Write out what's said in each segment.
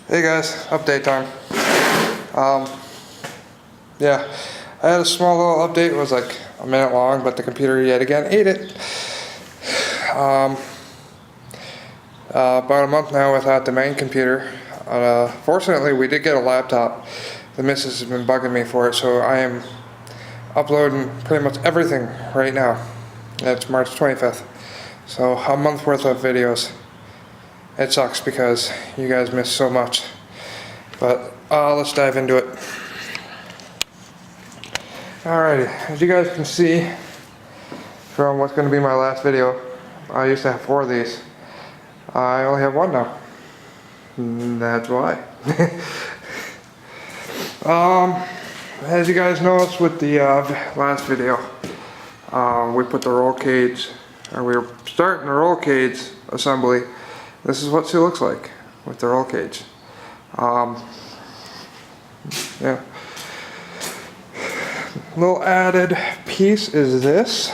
Hey guys, update time. Yeah, I had a small little update. It was like a minute long, but the computer yet again ate it. About a month now without the main computer. Fortunately, we did get a laptop. The missus has been bugging me for it, so I am uploading pretty much everything right now. It's March 25th, so a month worth of videos. It sucks because you guys miss so much, but let's dive into it. Alrighty, as you guys can see from what's going to be my last video, I used to have 4 of these. I only have 1 now. That's why. As you guys noticed with the last video, we put the roll cage, or we were starting the roll cage assembly. This is what she looks like with the roll cage. Yeah. Little added piece is this.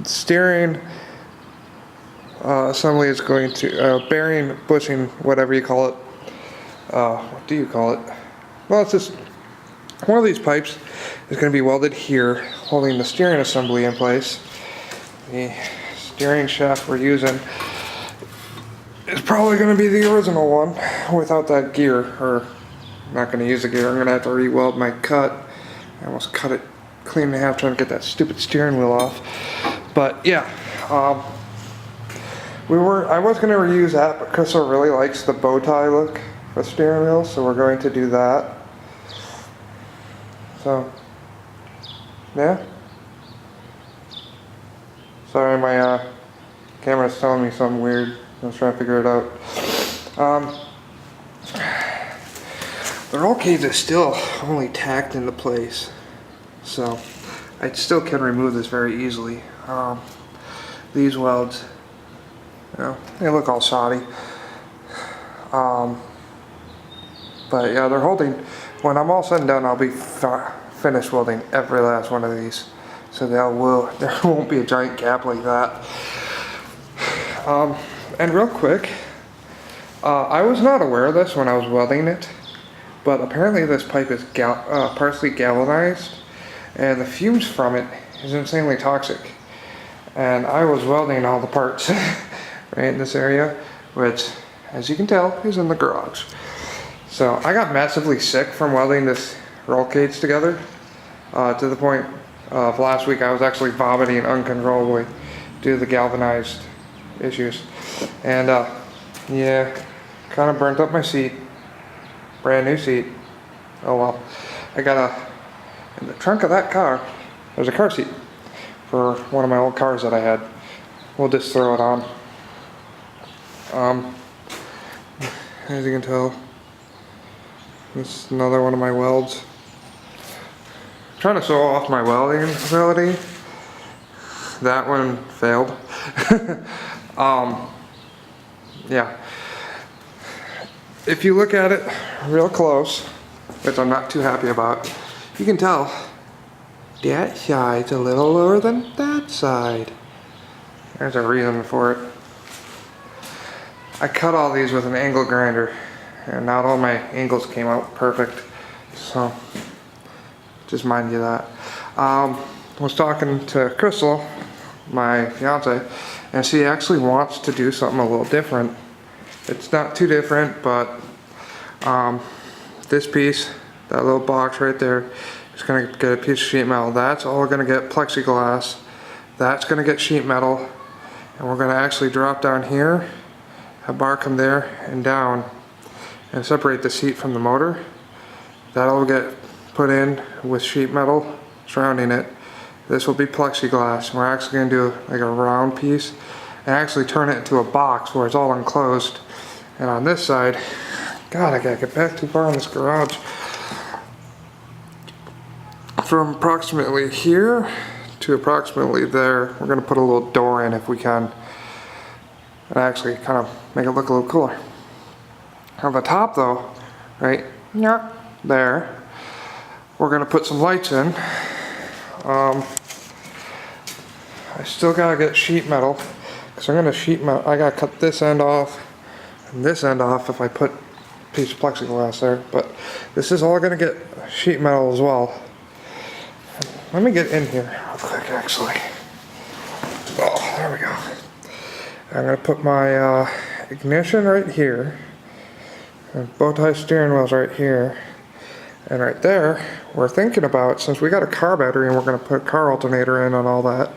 Steering assembly is going to, bearing, bushing, whatever you call it. What do you call it? Well, it's just one of these pipes is going to be welded here, holding the steering assembly in place. The steering shaft we're using is probably going to be the original one without that gear, or I'm not going to use the gear. I'm going to have to re-weld my cut. I almost cut it clean in half trying to get that stupid steering wheel off. But yeah, I was going to reuse that, but Crystal really likes the bow tie look for the steering wheel, so we're going to do that. So yeah. Sorry, my camera's telling me something weird. I was trying to figure it out. The roll cage is still only tacked into place, so I still can remove this very easily. These welds, you know, they look all shoddy. But yeah, they're holding. When I'm all said and done, I'll be finished welding every last one of these. So there won't be a giant gap like that. And real quick, I was not aware of this when I was welding it, but apparently this pipe is partially galvanized, and the fumes from it is insanely toxic. And I was welding all the parts right in this area, which, as you can tell, is in the garage. So I got massively sick from welding this roll cage together, to the point of last week I was actually vomiting uncontrollably due to the galvanized issues. And yeah, kind of burnt up my seat. Brand new seat. Oh well. I got in the trunk of that car, there's a car seat for one of my old cars that I had. We'll just throw it on. As you can tell, this is another one of my welds. I'm trying to show off my welding ability. That one failed. Yeah. If you look at it real close, which I'm not too happy about, you can tell that side's a little lower than that side. There's a reason for it. I cut all these with an angle grinder, and not all my angles came out perfect, so just mind you that. I was talking to Crystal, my fiance, and she actually wants to do something a little different. It's not too different, but this piece, that little box right there, is going to get a piece of sheet metal. That's all going to get plexiglass. That's going to get sheet metal, and we're going to actually drop down here, have bar come there and down, and separate the seat from the motor. That'll get put in with sheet metal surrounding it. This will be plexiglass. We're actually going to do like a round piece and actually turn it into a box where it's all enclosed. And on this side, God, I gotta get back too far in this garage. From approximately here to approximately there, we're going to put a little door in if we can, and actually kind of make it look a little cooler. On the top though, right there, we're going to put some lights in. I still gotta get sheet metal because I'm gonna sheet metal. I gotta cut this end off and this end off if I put a piece of plexiglass there. But this is all gonna get sheet metal as well. Let me get in here real quick, actually. Oh, there we go. I'm gonna put my ignition right here, and bow tie steering wheel's right here, and right there, we're thinking about, since we got a car battery and we're gonna put a car alternator in and all that,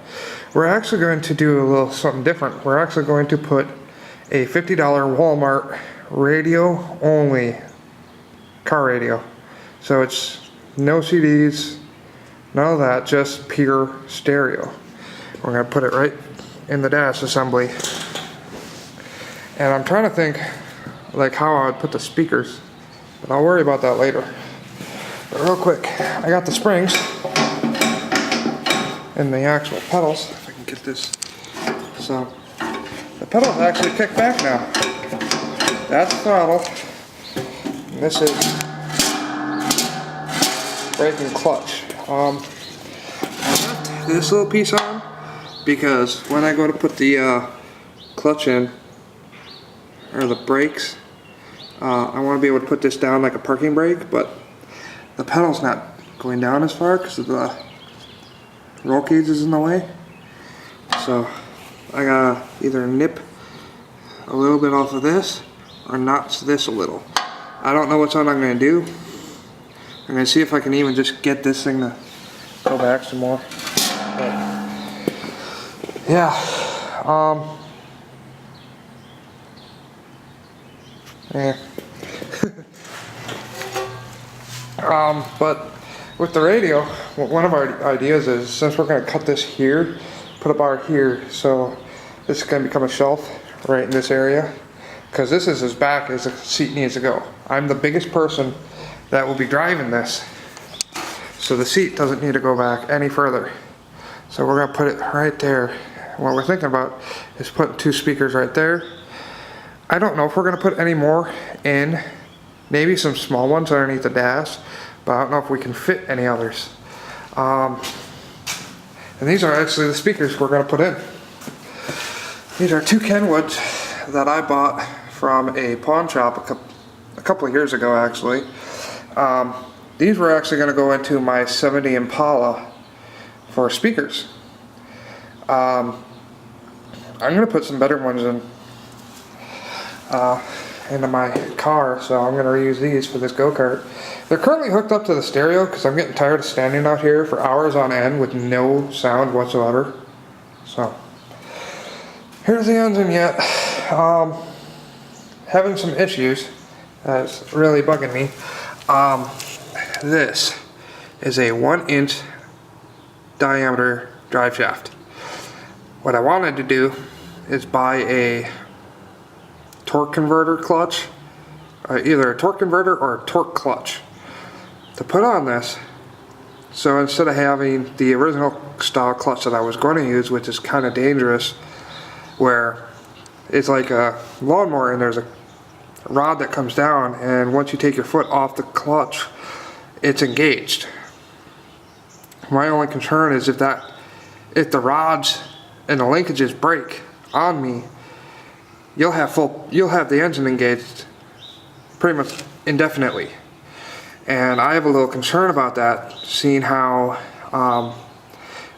we're actually going to do a little something different. We're actually going to put a $50 Walmart radio only car radio. So it's no CDs, none of that, just pure stereo. We're gonna put it right in the dash assembly. And I'm trying to think like how I would put the speakers, but I'll worry about that later. But real quick, I got the springs and the actual pedals, if I can get this. So the pedals actually kick back now. That's the throttle. And this is brake and clutch. I left this little piece on because when I go to put the clutch in, or the brakes, I want to be able to put this down like a parking brake, but the pedal's not going down as far because of the roll cage is in the way. So I gotta either nip a little bit off of this or notch this a little. I don't know which one I'm gonna do. I'm gonna see if I can even just get this thing to go back some more. But yeah, yeah. But with the radio, one of our ideas is, since we're going to cut this here, put a bar here, so this is going to become a shelf right in this area, because this is as back as the seat needs to go. I'm the biggest person that will be driving this, so the seat doesn't need to go back any further. So we're going to put it right there. What we're thinking about is putting 2 speakers right there. I don't know if we're going to put any more in, maybe some small ones underneath the dash, but I don't know if we can fit any others. And these are actually the speakers we're going to put in. These are 2 Kenwoods that I bought from a pawn shop a couple of years ago, actually. These were actually going to go into my 70 Impala for speakers. I'm going to put some better ones in into my car, so I'm going to reuse these for this go-kart. They're currently hooked up to the stereo because I'm getting tired of standing out here for hours on end with no sound whatsoever. So here's the engine yet. Having some issues that's really bugging me. This is a 1-inch diameter drive shaft. What I wanted to do is buy a torque converter clutch, either a torque converter or a torque clutch to put on this. So instead of having the original style clutch that I was going to use, which is kind of dangerous, where it's like a lawnmower and there's a rod that comes down, and once you take your foot off the clutch, it's engaged. My only concern is if the rods and the linkages break on me, you'll have the engine engaged pretty much indefinitely. And I have a little concern about that, seeing how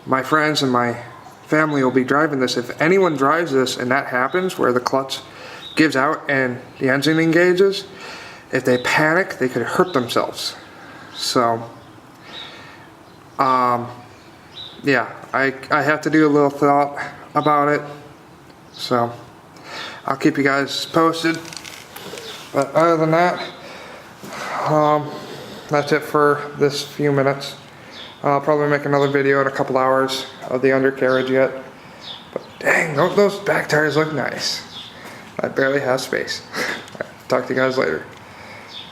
my friends and my family will be driving this. If anyone drives this and that happens, where the clutch gives out and the engine engages, if they panic, they could hurt themselves. So yeah, I have to do a little thought about it. So I'll keep you guys posted. But other than that, that's it for this few minutes. I'll probably make another video in a couple hours of the undercarriage yet. But dang, those back tires look nice. I barely have space. Talk to you guys later.